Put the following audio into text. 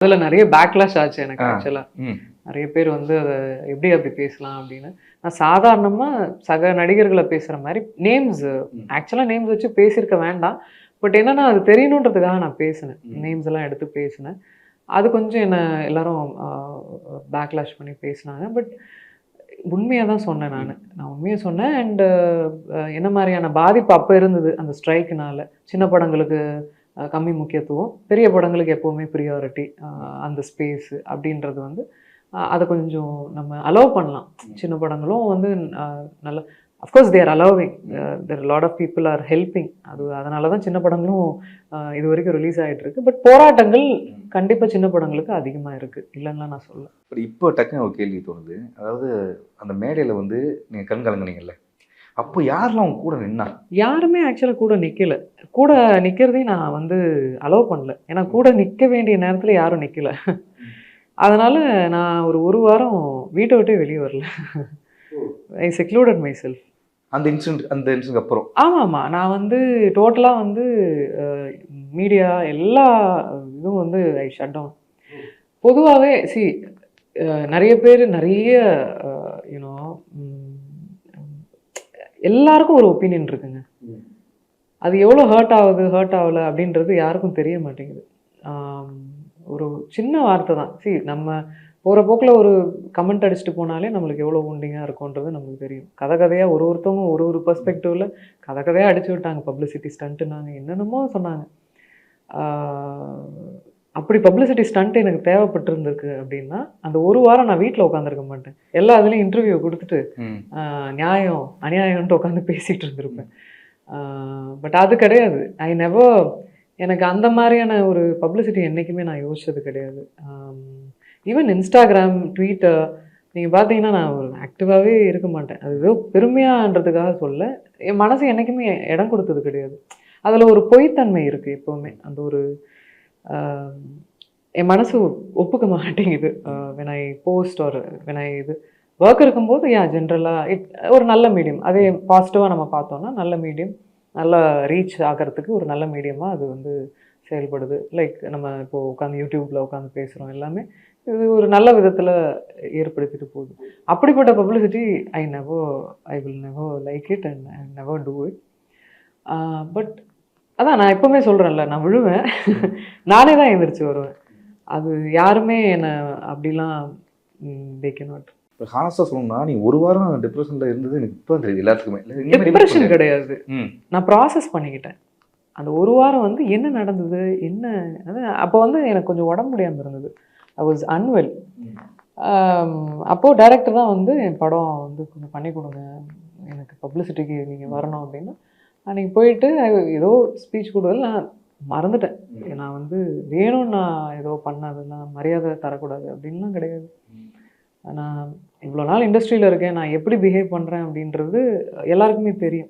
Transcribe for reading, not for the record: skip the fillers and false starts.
அதுல நிறைய பேக்லாஷ் ஆச்சு எனக்கு ஆ. ஆக்சுவலா. ம். நிறைய பேர் வந்து அத எப்படி அப்படி பேசலாம் அப்படின்னு. நான் சாதாரணமா சக நடிகர்கள பேசுற மாரி நேம்ஸ் ஆக்சுவலா நேம்ஸ் வச்சு பேசியிருக்க வேண்டாம். பட் என்னன்னா அது தெரியணுன்றதுக்காக நான் பேசினேன். நேம்ஸ் எல்லாம் எடுத்து பேசினேன். அது கொஞ்சம் என்ன எல்லாரும் பேக்லாஷ் பண்ணி பேசினாங்க. பட் உண்மையா தான் சொன்னேன் நானு. நான் உண்மைய சொன்னேன். அண்ட் என்ன மாரியான பாதிப்பு அப்ப இருந்தது அந்த ஸ்ட்ரைக்னால. சின்ன படங்களுக்கு கம்மி முக்கியத்துவம். பெரிய படங்களுக்கு எப்பவுமே பிரியாரிட்டி. அந்த ஸ்பேஸ் அப்படின்றது வந்து அத கொஞ்சம் நம்ம அலோவ் பண்ணலாம். சின்ன படங்களும் வந்து அ நல்ல of course they are allowing. There lot of people are helping. அதனால தான் சின்ன படங்களும் இதுவரைக்கும் ரிலீஸ் ஆயிட்டு இருக்கு. பட் போராட்டங்கள் கண்டிப்பா சின்ன படங்களுக்கு அதிகமா இருக்கு. இல்லன்னுலாம் நான் சொல்லல. பட் இப்போ டக்குன்னு ஒரு கேள்வி தோணுது. அதாவது அந்த மேடையில வந்து நீங்க கண் கலங்குனீங்கல்ல. அப்போ யாரெல்லாம் உங்க கூட நின்னா? யாருமே ஆக்சுவலா கூட நிக்கல. கூட நிக்கிறதையும் நான் வந்து அலோவ் பண்ணல. ஏன்னா கூட நிக்க வேண்டிய நேரத்துல யாரும் நிக்கல. அதனால நான் ஒரு வாரம் வீட்ட விட்டே வெளிய வரல. ஐ செக்லூடட் மை செல்ஃப். அந்த இன்சிடென்ட்க்கு அப்புறம். ஆமாமா. நான் வந்து டோட்டலா வந்து அ மீடியா எல்லா இதுவும் வந்து ஐ ஷட் டவுன். பொதுவாவே நெறைய பேரு நெறைய அ யூ நோ ம் எல்லாருக்கும் ஒரு ஒப்பீனியன் இருக்குங்க. அது எவ்வளோ ஹர்ட் ஆகுது, ஹர்ட் ஆகல அப்படின்றது யாருக்கும் தெரிய மாட்டேங்குது. ஆம், ஒரு சின்ன வார்த்தை தான். நம்ம போற போக்குல ஒரு கமெண்ட் அடிச்சுட்டு போனாலே நம்மளுக்கு எவ்வளோ wounding-ஆ இருக்கும்ன்றது நமக்கு தெரியும். கதை கதையா ஒருத்தவங்க ஒரு பெர்ஸ்பெக்டிவ்ல கதை கதையா அடிச்சு விட்டாங்க. பப்ளிசிட்டி ஸ்டண்ட்னாங்க. என்னென்னமோ சொன்னாங்க. ஆ அப்படி பப்ளிசிட்டி ஸ்டண்ட் எனக்கு தேவைப்பட்டிருந்திருக்கு அப்படின்னா, அந்த ஒரு வாரம் நான் வீட்ல உட்காந்துருக்க மாட்டேன். எல்லா இதுலயும் இன்டர்வியூ குடுத்துட்டு, நியாயம், அநியாயம்ன்ட்டு உட்காந்து பேசிட்டு இருந்திருப்பேன். பட் அது கிடையாது. எனக்கு அந்த மாரியான ஒரு பப்ளிசிட்டி என்னைக்குமே நான் யோசிச்சது கிடையாது. ஈவன் Instagram, Twitter நீங்க பார்த்தீங்கன்னா, நான் ஒரு ஆக்டிவாவே இருக்க மாட்டேன். அது ஏதோ பெருமையான்றதுக்காக சொல்லல. என் மனசு என்னைக்குமே இடம் கொடுத்தது கிடையாது. அதுல ஒரு பொய்த்தன்மை இருக்கு எப்பவுமே. அந்த ஒரு அ என் மனசு ஒப்புக்க மாட்டேங்குது. When I post or when I இது வொர்க் இருக்கும்போது ஜென்ரலா ஒரு நல்ல மீடியம். அதே பாசிட்டிவா நம்ம பார்த்தோம்னா, நல்ல மீடியம். நல்லா ரீச் ஆகறதுக்கு ஒரு நல்ல மீடியமா அது வந்து செயல்படுது. லைக் நம்ம இப்போ உட்காந்து YouTubeல உட்காந்து பேசுறோம் எல்லாமே. இது ஒரு நல்ல விதத்துல ஏற்படுத்திட்டு போகுது. அப்படிப்பட்ட publicity I will never like it and I never do it. But அதான் நான் எப்பவுமே சொல்றேன்ல, நான் விழுவேன். நானே தான் எந்திரிச்சு வருவேன். அது யாருமே என்ன அப்படிலாம் தே கேனாட். இப்ப ஹானஸ்ட்டா சொல்லணும்னா, நீங்க ஒரு வாரம் டிப்ரஷன்ல இருந்தது எனக்கு இப்ப தான் தெரியுது எல்லாத்துக்குமே. டிப்ரஷன் கிடையாது. ம். நான் ப்ராசஸ் பண்ணிக்கிட்டேன். அந்த ஒரு வாரம் வந்து என்ன நடந்தது? என்ன அப்போ வந்து எனக்கு கொஞ்சம் உடம்பு முடியாம இருந்தது. I was unwell. அப்போ டைரக்டர் தான் வந்து என் படம் வந்து கொஞ்சம் பண்ணி கொடுங்க. எனக்கு பப்ளிசிட்டிக்கு நீங்க வரணும் அப்படின்னு. அன்னைக்கு போயிட்டு ஏதோ ஸ்பீச் கொடுத்ததில் நான் மறந்துட்டேன். நான் வந்து வேணும்னு நான் ஏதோ பண்ணதெல்லாம் மரியாதை தரக்கூடாது அப்படின்லாம் கிடையாது. நான் இவ்வளோ நாள் இண்டஸ்ட்ரியில இருக்கேன். நான் எப்படி பிஹேவ் பண்றேன் அப்படின்றது எல்லாருக்குமே தெரியும்.